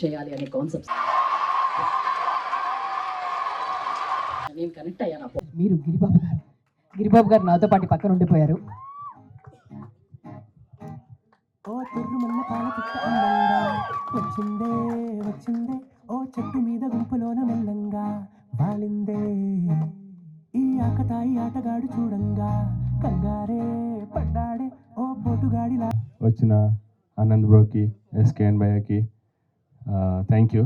చేయాలి అనే కాన్సెప్ట్ నేను కనెక్ట్ అయ్యాను. మీరు గిరిబాబు గారు నాతో పాటు పక్కన ఉండిపోయారు. ఓ తుర్రుమన్న పాల పిట్ట అందంగా వచ్చిందే వచ్చిందే, ఓ చెట్టు మీద గుంపులోన మెల్లంగా వాలిందే ఈ ఆకతాయి ఆటగాడు చూడంగా, కంగారే పడ్డాడే ఓ పోటుగాడిలా. వచ్చిన ఆనంద్ బ్రోకి, ఎస్కేఎన్ భయ్యకి థ్యాంక్ యూ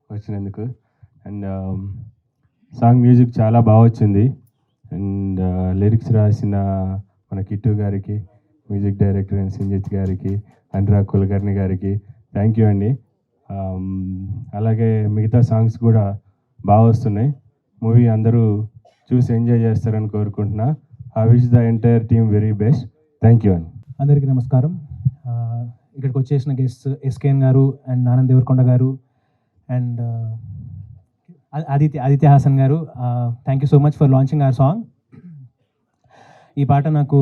వచ్చినందుకు. అండ్ సాంగ్ మ్యూజిక్ చాలా బాగా వచ్చింది. అండ్ లిరిక్స్ రాసిన మన కిట్టు గారికి, మ్యూజిక్ డైరెక్టర్ అండ్ సంజిత్ గారికి, అనురాగ్ కులకర్ణి గారికి థ్యాంక్ యూ అండి. అలాగే మిగతా సాంగ్స్ కూడా బాగా వస్తున్నాయి. మూవీ అందరూ చూసి ఎంజాయ్ చేస్తారని కోరుకుంటున్నా. I wish the entire team very best. Thank you అండి. అందరికీ నమస్కారం. ఇక్కడికి వచ్చేసిన గెస్ట్ ఎస్కేఎన్ గారు అండ్ ఆనంద్ దేవరకొండ గారు అండ్ ఆదిత్య హాసన్ గారు, thank you so much for launching our song. ఈ పాట నాకు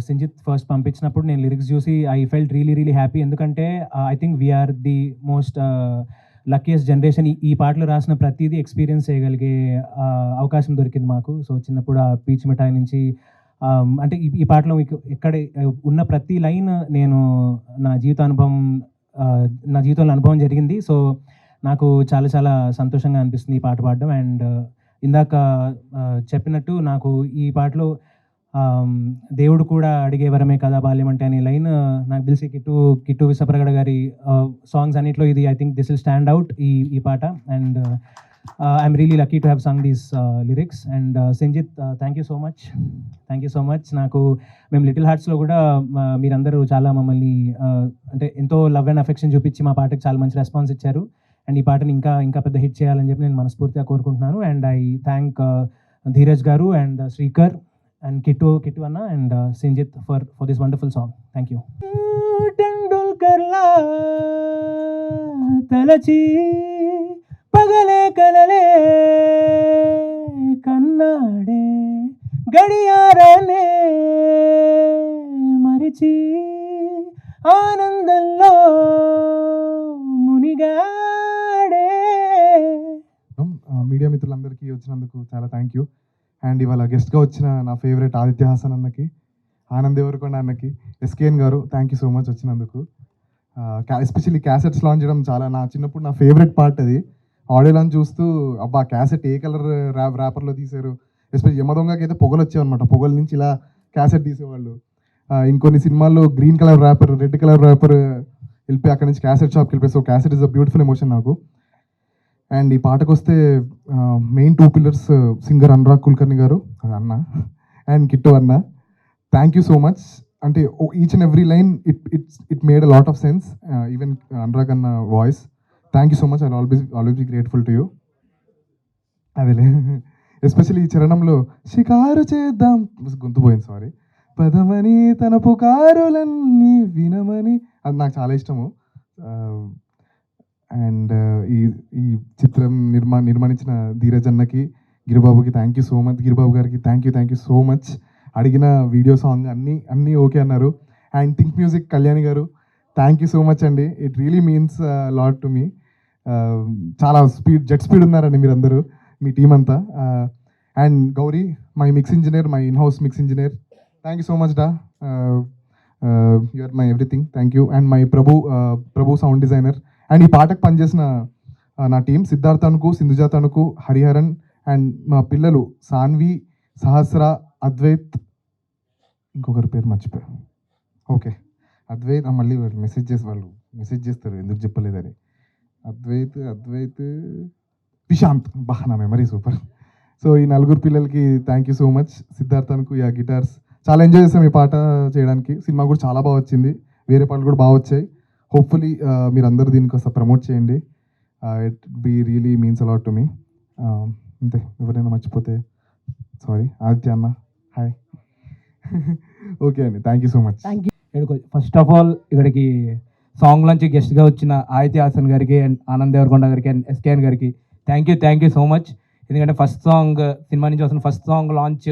సంజిత్ ఫస్ట్ పంపించినప్పుడు నేను లిరిక్స్ చూసి ఐ ఫెల్ట్ రియలీ హ్యాపీ. ఎందుకంటే I think we are the most luckiest generation. ఈ పాటలు రాసిన ప్రతిదీ ఎక్స్పీరియన్స్ చేయగలిగే అవకాశం దొరికింది మాకు. సో చిన్నప్పుడు ఆ పీచ్ మిఠాయి నుంచి అంటే ఈ పాటలో మీకు ఎక్కడ ఉన్న ప్రతి లైన్ నేను నా జీవితంలో అనుభవం జరిగింది. సో నాకు చాలా సంతోషంగా అనిపిస్తుంది ఈ పాట పాడడం. అండ్ ఇందాక చెప్పినట్టు నాకు ఈ పాటలో దేవుడు కూడా అడిగే వరమే కదా బాల్యం అంటే అనే లైన్ నాకు తెలిసి కిట్టు విశ్వప్రగడ గారి సాంగ్స్ అన్నిట్లో ఇది I think this will stand out ఈ పాట. And I'm really lucky to have Sung these lyrics. And Sanjit, thank you so much. నాకు మేము లిటిల్ హార్ట్స్లో కూడా మీరందరూ చాలా మమ్మల్ని అంటే ఎంతో లవ్ అండ్ అఫెక్షన్ చూపించి మా పాటకి చాలా మంచి రెస్పాన్స్ ఇచ్చారు. అండ్ ఈ పాటని ఇంకా పెద్ద హిట్ చేయాలని చెప్పి నేను మనస్ఫూర్తిగా కోరుకుంటున్నాను. And I thank Dheeraj garu and Srikar and Kittu anna and Sanjith for this wonderful song. Thank you. టెండూల్కర్లా తలచి పగలే కలలే కన్నాడే, గడియారానే మరిచి ఆనందంలో మునిగాడే. మీడియా మిత్రులందరికీ వచ్చినందుకు చాలా థ్యాంక్ యూ. అండ్ ఇవాళ గెస్ట్గా వచ్చిన నా ఫేవరెట్ ఆదిత్య హాసన్ అన్నకి, ఆనంద్ దేవరకొండ అన్నకి, ఎస్కేఎన్ గారు థ్యాంక్ యూ సో మచ్ వచ్చినందుకు. ఎస్పెషల్లీ క్యాసెట్స్ లాంచ్ చేయడం చాలా నా చిన్నప్పుడు నా ఫేవరెట్ పార్ట్ అది. ఆడియో లాంచ్ చూస్తూ అబ్బా క్యాసెట్ ఏ కలర్ ర్యాపర్లో తీశారు. ఎస్పెషల్లీ యమదొంగకి అయితే పొగలు వచ్చేవన్నమాట. పొగల నుంచి ఇలా క్యాసెట్ తీసేవాళ్ళు. ఇంకొన్ని సినిమాల్లో green colour wrapper, red colour wrapper వెళ్ళిపోయి అక్కడ నుంచి క్యాసెట్ షాప్కి వెళ్ళిపోయి. So cassette is a beautiful emotion నాకు. అండ్ ఈ పాటకు వస్తే main 2 pillars singer Anurag Kulkarni garu anna and Kittu anna, thank you so much. అంటే each and every line it made a lot of sense. Even Anurag anna voice, thank you so much. I always be grateful to you. అదేలే especially ఈ చరణంలో షికారు చేద్దాం గొంతు పోయింది sorry, పదమని తన పుకారులన్నీ వినమని, అది నాకు చాలా ఇష్టము. అండ్ ఈ చిత్రం నిర్మాణించిన ధీరజ్ అన్నకి, గిరిబాబుకి thank you so much. Giribabu గారికి థ్యాంక్ యూ సో మచ్. అడిగిన వీడియో సాంగ్ అన్నీ ఓకే అన్నారు. And think music Kalyani garu, thank you so much అండి. It really means lot to me. చాలా జెట్ స్పీడ్ ఉన్నారండి మీరందరూ, మీ టీం అంతా. And Gowri, my mix engineer, my in house mix engineer, thank you so much డా. You are my everything, thank you. And my Prabhu sound designer. And ఈ పాటకు పనిచేసిన నా టీం సిద్ధార్థ తణుకు, సింధుజా తణుకు, హరిహరన్ అండ్ మా పిల్లలు సాన్వి, సహస్ర, అద్వైత్, ఇంకొకరి పేరు మర్చిపోయా. ఓకే అద్వైత్, మళ్ళీ వాళ్ళు మెసేజ్ చేస్తారు ఎందుకు చెప్పలేదని. అద్వైత్ విశాంత్, నా మెమరీ సూపర్. సో ఈ 4 పిల్లలకి థ్యాంక్ యూ సో మచ్. సిద్ధార్థన్కు గిటార్స్, చాలా ఎంజాయ్ చేస్తాం ఈ పాట చేయడానికి. సినిమా కూడా చాలా బాగా వచ్చింది, వేరే పాటలు కూడా బాగా వచ్చాయి. హోప్ఫుల్లీ మీరందరూ దీనికి వస్తే ప్రమోట్ చేయండి. It be really means a lot to me. అంతే, ఎవరైనా మర్చిపోతే sorry. Aditya anna hi. Okay అండి, thank you so much. First of all ఇక్కడికి సాంగ్ నుంచి గెస్ట్గా వచ్చిన ఆదిత్య హాసన్ గారికి అండ్ ఆనంద్ దేవరకొండ గారికి అండ్ ఎస్కేఎన్ గారికి థ్యాంక్ యూ సో మచ్. ఎందుకంటే ఫస్ట్ సాంగ్, సినిమా నుంచి వస్తున్న ఫస్ట్ సాంగ్ లాంచ్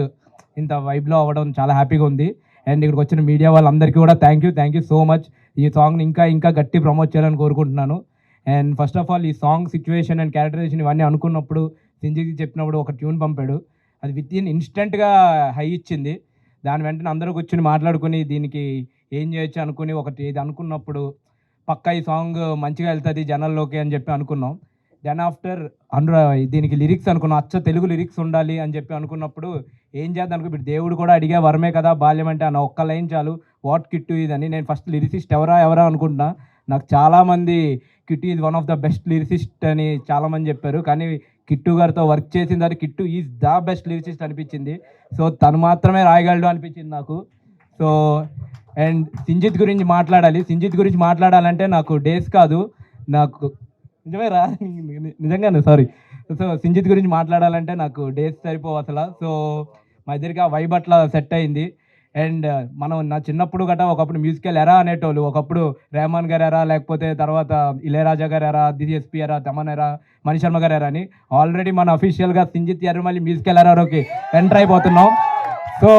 ఇంత వైబ్లో అవ్వడం చాలా హ్యాపీగా ఉంది. అండ్ ఇక్కడికి వచ్చిన మీడియా వాళ్ళందరికీ కూడా థ్యాంక్ యూ సో మచ్. ఈ సాంగ్ని ఇంకా ఇంకా గట్టి ప్రమోట్ చేయాలని కోరుకుంటున్నాను. అండ్ ఫస్ట్ ఆఫ్ ఆల్ ఈ సాంగ్ సిచ్యువేషన్ అండ్ క్యారెక్టరైజేషన్ ఇవన్నీ అనుకున్నప్పుడు సింజికి చెప్పినప్పుడు ఒక ట్యూన్ పంపాడు. అది విత్ ఇన్ ఇన్స్టెంట్గా హై ఇచ్చింది. దాని వెంటనే అందరూ కూర్చొని మాట్లాడుకుని దీనికి ఏం చేయొచ్చు అనుకుని ఒకటి ఇది అనుకున్నప్పుడు పక్కా ఈ సాంగ్ మంచిగా వెళ్తుంది జనాల్లోకి అని చెప్పి అనుకున్నాం. దెన్ ఆఫ్టర్ దీనికి లిరిక్స్ అనుకున్నాం, అచ్చ తెలుగు లిరిక్స్ ఉండాలి అని చెప్పి అనుకున్నప్పుడు ఏం చేద్దాం అనుకో, ఇప్పుడు దేవుడు కూడా అడిగే వరమే కదా బాల్యం అంటే అన్న ఒక్క లైన్ చాలు, వాట్ కిట్టు ఇదని. నేను ఫస్ట్ లిరిసిస్ట్ ఎవరా అనుకుంటున్నా. నాకు చాలామంది Kittu is one of the best lyricist అని చాలామంది చెప్పారు. కానీ కిట్టు గారితో వర్క్ చేసిన తర్వాత Kittu is the best lyricist అనిపించింది. సో తను మాత్రమే రాయగలడు అనిపించింది నాకు. సో అండ్ సింజిత్ గురించి మాట్లాడాలంటే నాకు డేస్ కాదు, నాకు నిజంగానే సారీ. సో సింజిత్ గురించి మాట్లాడాలంటే నాకు డేస్ సరిపోవు అసలు. సో మా ఇద్దరికి ఆ వైబ్ అట్లా సెట్ అయింది. అండ్ మనం నా చిన్నప్పుడు గట్రా ఒకప్పుడు మ్యూజికల్ ఎరా అనేటోళ్ళు, ఒకప్పుడు రెహమాన్ గారు ఎరా, లేకపోతే తర్వాత ఇళయరాజా గారు ఎరా, డిఎస్పీ ఎరా, తమన్ ఎరా, మణి శర్మ గారు ఎరా అని. ఆల్రెడీ మన అఫీషియల్గా సింజిత్ ఎర్రమల్లి మ్యూజికల్ ఎరాలోకి ఎంటర్ అయిపోతున్నాం. సో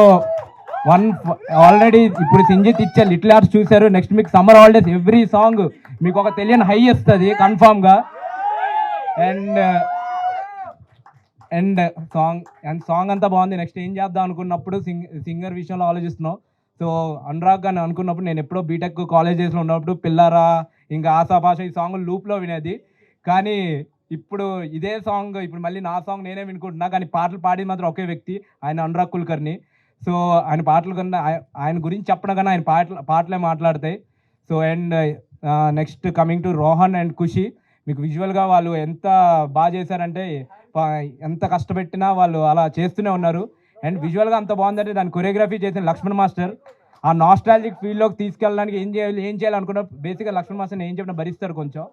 ఆల్రెడీ ఇప్పుడు సింజిత్ ఇచ్చే లిటిల్ ఆర్ట్స్ చూశారు. నెక్స్ట్ మీకు సమ్మర్ హాలిడేస్ ఎవ్రీ సాంగ్ మీకు ఒక తెలియని హై ఇస్తుంది కన్ఫామ్గా. అండ్ సాంగ్ అంతా బాగుంది. నెక్స్ట్ ఏం చేద్దాం అనుకున్నప్పుడు సింగర్ విషయంలో ఆలోచిస్తున్నాం. సో అనురాగ్ అని అనుకున్నప్పుడు నేను ఎప్పుడో బీటెక్ కాలేజ్ డేస్లో ఉన్నప్పుడు పిల్లరా ఇంకా ఆశాపాష ఈ సాంగ్ లూప్లో వినేది. కానీ ఇప్పుడు ఇదే సాంగ్ ఇప్పుడు మళ్ళీ నా సాంగ్ నేనే వినుకుంటున్నా. కానీ పాటలు పాడేది మాత్రం ఒకే వ్యక్తి, ఆయన అనురాగ్ కుల్కర్ని. సో ఆయన పాటలు కన్నా ఆయన గురించి చెప్పడం కన్నా ఆయన పాటలే మాట్లాడతాయి. So and next coming to Rohan and Khushi, మీకు విజువల్గా వాళ్ళు ఎంత బాగా చేశారంటే ఎంత కష్టపెట్టినా వాళ్ళు అలా చేస్తూనే ఉన్నారు. అండ్ విజువల్గా అంత బాగుందంటే దాని కొరియోగ్రఫీ చేసిన లక్ష్మణ్ మాస్టర్ ఆ నాస్టాలజిక్ ఫీల్డ్లోకి తీసుకెళ్ళడానికి ఏం చేయాలనుకున్నా బేసిక్గా లక్ష్మణ్ మాస్టర్ని ఏం చెప్పినా భరిస్తారు కొంచెం.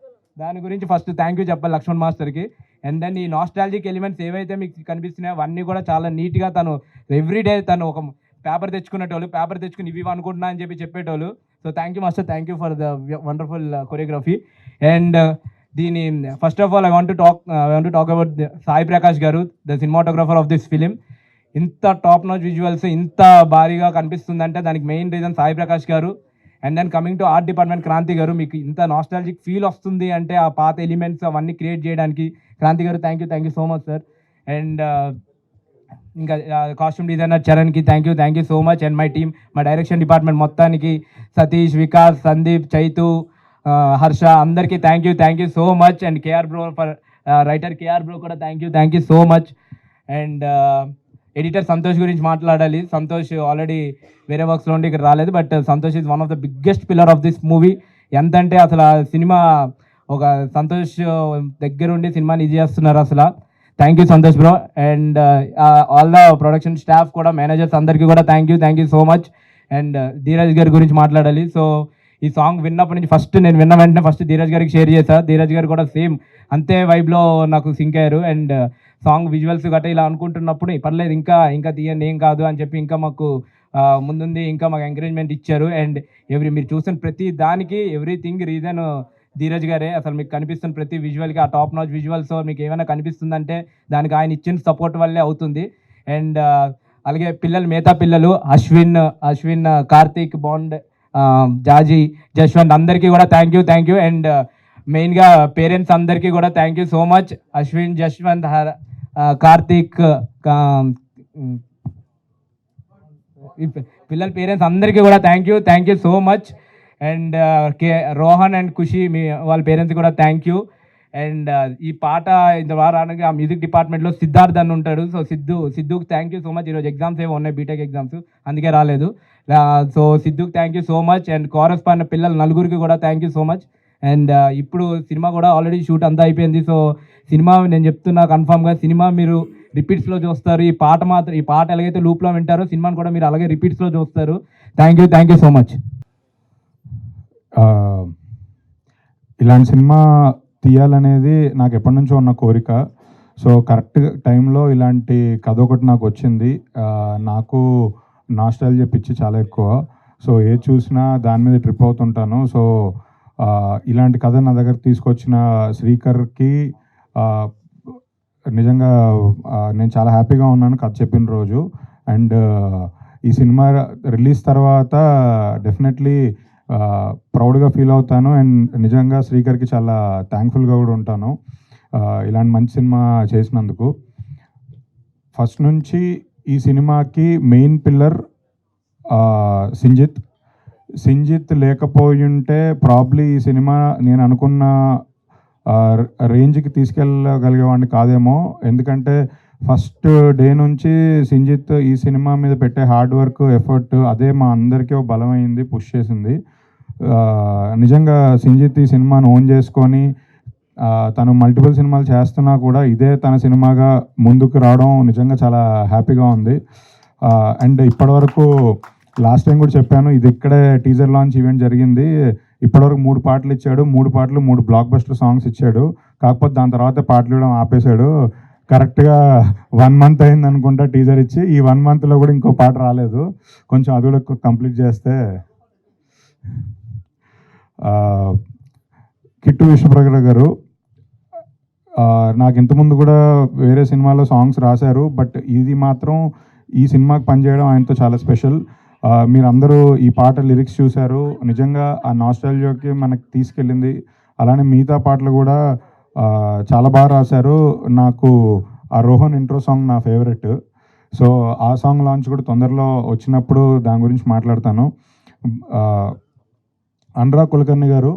దాని గురించి ఫస్ట్ థ్యాంక్ యూ చెప్పాలి లక్ష్మణ్ మాస్టర్కి. అండ్ దెన్ ఈ నాస్టాలజిక్ ఎలిమెంట్స్ ఏవైతే మీకు కనిపిస్తున్నాయో అవన్నీ కూడా చాలా నీట్గా తను ఎవ్రీడే తను ఒక పేపర్ తెచ్చుకునేటోళ్ళు, పేపర్ తెచ్చుకుని ఇవి అనుకుంటున్నా అని చెప్పేటోళ్ళు. So thank you master, thank you for the wonderful choreography. And దీని first of all I want to talk about Sai Prakash garu, the cinematographer of this film. ఇంత టాప్ నాచ్ విజువల్స్ ఇంత భారీగా కనిపిస్తుందంటే దానికి main reason Sai Prakash garu. And then coming to art department Kranti garu, మీకు ఇంత nostalgic feel వస్తుంది అంటే ఆ పాత ఎలిమెంట్స్ అవన్నీ క్రియేట్ చేయడానికి Kranti garu thank you so much sir. And ఇంకా కాస్ట్యూమ్ డిజైనర్ చరణ్కి thank you so much. And my team, మా డైరెక్షన్ డిపార్ట్మెంట్ మొత్తానికి సతీష్, వికాస్, సందీప్, చైతు, హర్ష అందరికీ thank you so much. And K R bro for writer K R bro కూడా thank you so much. And editor Santosh గురించి మాట్లాడాలి. Santosh already వేరే వర్క్స్లో ఉండి ఇక్కడ రాలేదు, but Santosh is one of the biggest pillar of this movie. ఎంతంటే అసలు ఆ సినిమా ఒక సంతోష్ దగ్గరుండి సినిమాని ఇది చేస్తున్నారు అసలు. Thank you Santosh bro. And all the production staff కూడా, మేనేజర్స్ అందరికీ కూడా thank you so much. And Dheeraj గారి గురించి మాట్లాడాలి. సో ఈ సాంగ్ విన్నప్పటి నుంచి నేను విన్న వెంటనే ఫస్ట్ ధీరజ్ గారికి షేర్ చేశాను. ధీరజ్ గారు కూడా సేమ్ అంతే వైబ్లో నాకు సింక్ అయ్యారు. అండ్ సాంగ్ విజువల్స్ గట్రా ఇలా అనుకుంటున్నప్పుడు పర్లేదు ఇంకా తీయండి ఏం కాదు అని చెప్పి ఇంకా మాకు ముందుంది ఇంకా మాకు ఎంకరేజ్మెంట్ ఇచ్చారు. అండ్ మీరు చూసిన ప్రతి దానికి ఎవ్రీథింగ్ రీజన్ ధీరజ్ గారే. అసలు మీకు కనిపిస్తున్న ప్రతి విజువల్కి ఆ టాప్ నాచ్ విజువల్స్ మీకు ఏమైనా కనిపిస్తుందంటే దానికి ఆయన ఇచ్చిన సపోర్ట్ వల్లే అవుతుంది. అండ్ అలాగే మిగతా పిల్లలు అశ్విన్, కార్తీక్, బాండ్, జాజీ, జశ్వంత్ అందరికీ కూడా థ్యాంక్ యూ. అండ్ మెయిన్గా పేరెంట్స్ అందరికీ కూడా thank you so much. Ashwin, Jaswanth, Karthik, పిల్లల పేరెంట్స్ అందరికీ కూడా thank you so much. And Rohan and Khushi వాళ్ళ పేరెంట్స్ కూడా థ్యాంక్ యూ. అండ్ ఈ పాట ఇంత వారానికి ఆ మ్యూజిక్ డిపార్ట్మెంట్లో సిద్ధార్థ్ అని ఉంటాడు. సో సిద్ధుకి థ్యాంక్ యూ సో మచ్. ఈరోజు ఎగ్జామ్స్ ఏమో ఉన్నాయి, బీటెక్ ఎగ్జామ్స్, అందుకే రాలేదు. సో సిద్ధుకి thank you so much. And chorus పాడిన పిల్లలు నలుగురికి కూడా thank you so much. And ఇప్పుడు సినిమా కూడా ఆల్రెడీ షూట్ అంతా అయిపోయింది. సో సినిమా నేను చెప్తున్నా కన్ఫామ్గా సినిమా మీరు రిపీట్స్లో చూస్తారు. ఈ పాట ఎలాగైతే లూప్లో వింటారో సినిమాని కూడా మీరు అలాగే రిపీట్స్లో చూస్తారు. Thank you so much. ఇలాంటి సినిమా తీయాలనేది నాకు ఎప్పటి నుంచో ఉన్న కోరిక. సో కరెక్ట్ టైంలో ఇలాంటి కథ ఒకటి నాకు వచ్చింది. నాకు నాస్టాల్జియా పిచ్చి చాలా ఎక్కువ. సో ఏది చూసినా దాని మీద ట్రిప్ అవుతుంటాను. సో ఇలాంటి కథ నా దగ్గర తీసుకొచ్చిన శ్రీకర్కి నిజంగా నేను చాలా హ్యాపీగా ఉన్నాను కథ చెప్పిన రోజు. అండ్ ఈ సినిమా రిలీజ్ తర్వాత డెఫినెట్లీ ప్రౌడ్గా ఫీల్ అవుతాను. అండ్ నిజంగా శ్రీకర్కి చాలా థ్యాంక్ఫుల్గా కూడా ఉంటాను ఇలాంటి మంచి సినిమా చేసినందుకు. ఫస్ట్ నుంచి ఈ సినిమాకి మెయిన్ పిల్లర్ సింజిత్ లేకపోయి ఉంటే ప్రాబ్లీ ఈ సినిమా నేను అనుకున్న రేంజ్కి తీసుకెళ్ళగలిగేవాడిని కాదేమో. ఎందుకంటే ఫస్ట్ డే నుంచి సింజిత్ ఈ సినిమా మీద పెట్టే హార్డ్ వర్క్, ఎఫర్ట్ అదే మా అందరికీ బలమైంది, పుష్ చేసింది. నిజంగా సింజిత్ ఈ సినిమాను ఓన్ చేసుకొని తను మల్టిపుల్ సినిమాలు చేస్తున్నా కూడా ఇదే తన సినిమాగా ముందుకు రావడం నిజంగా చాలా హ్యాపీగా ఉంది. అండ్ ఇప్పటివరకు లాస్ట్ టైం కూడా చెప్పాను, ఇది ఇక్కడే టీజర్ లాంచ్ ఈవెంట్ జరిగింది. ఇప్పటివరకు 3 పాటలు ఇచ్చాడు, 3 పాటలు 3 బ్లాక్ బస్టర్ సాంగ్స్ ఇచ్చాడు. కాకపోతే దాని తర్వాత పాటలు ఇవ్వడం ఆపేశాడు. కరెక్ట్గా 1 మంత్ అయింది అనుకుంటా టీజర్ ఇచ్చి. ఈ 1 మంత్లో కూడా ఇంకో పాట రాలేదు. కొంచెం అది కూడా కంప్లీట్ చేస్తే. కిట్టు విశ్వప్రగడ గారు నాకు ఇంతకుముందు కూడా వేరే సినిమాలో సాంగ్స్ రాశారు, బట్ ఇది మాత్రం ఈ సినిమాకి పనిచేయడం ఆయనతో చాలా స్పెషల్. మీరందరూ ఈ పాట లిరిక్స్ చూశారు, నిజంగా ఆ నాస్టాల్జియాకి మనకి తీసుకెళ్ళింది. అలానే మిగతా పాటలు కూడా చాలా బాగా రాశారు. నాకు ఆ రోహన్ ఇంట్రో సాంగ్ నా ఫేవరెట్. సో ఆ సాంగ్ లాంచ్ కూడా తొందరలో వచ్చినప్పుడు దాని గురించి మాట్లాడతాను. అనురాగ్ కులకర్ణి గారు,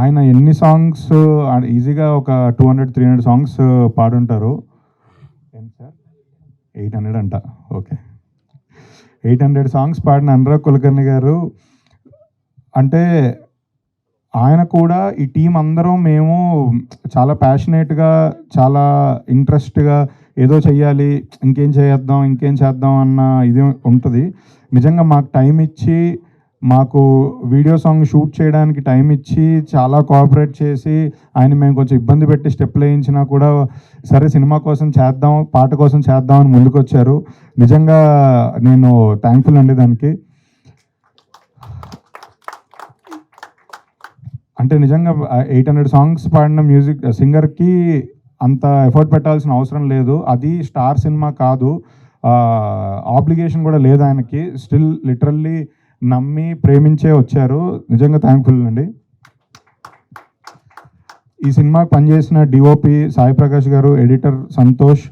ఆయన ఎన్ని సాంగ్స్ ఈజీగా ఒక 200-300 సాంగ్స్ పాడుంటారు. ఎంత సార్? 800 అంట. ఓకే, 800 సాంగ్స్ పాడిన అనురాగ్ కులకర్ణి గారు అంటే ఆయన కూడా ఈ టీం అందరం మేము చాలా ప్యాషనేట్గా, చాలా ఇంట్రెస్ట్గా ఏదో చెయ్యాలి, ఇంకేం చేద్దాం అన్న ఇది ఉంటుంది. నిజంగా మాకు టైం ఇచ్చి, మాకు వీడియో సాంగ్ షూట్ చేయడానికి టైం ఇచ్చి చాలా కోఆపరేట్ చేసి, ఆయన మేము కొంచెం ఇబ్బంది పెట్టి స్టెప్లు వేయించినా కూడా సరే సినిమా కోసం చేద్దాం, పాట కోసం చేద్దాం అని ముందుకు వచ్చారు. నిజంగా నేను థ్యాంక్ఫుల్ అండి దానికి. అంటే నిజంగా 800 సాంగ్స్ పాడిన మ్యూజిక్ సింగర్కి అంత ఎఫర్ట్ పెట్టాల్సిన అవసరం లేదు. అది స్టార్ సినిమా కాదు, ఆబ్లిగేషన్ కూడా లేదు ఆయనకి. స్టిల్ లిటరల్లీ నమ్మి ప్రేమించే వచ్చారు. నిజంగా థ్యాంక్ఫుల్ అండి. ఈ సినిమాకి పనిచేసిన డిఓపి సాయి ప్రకాష్ గారు, ఎడిటర్ సంతోష్,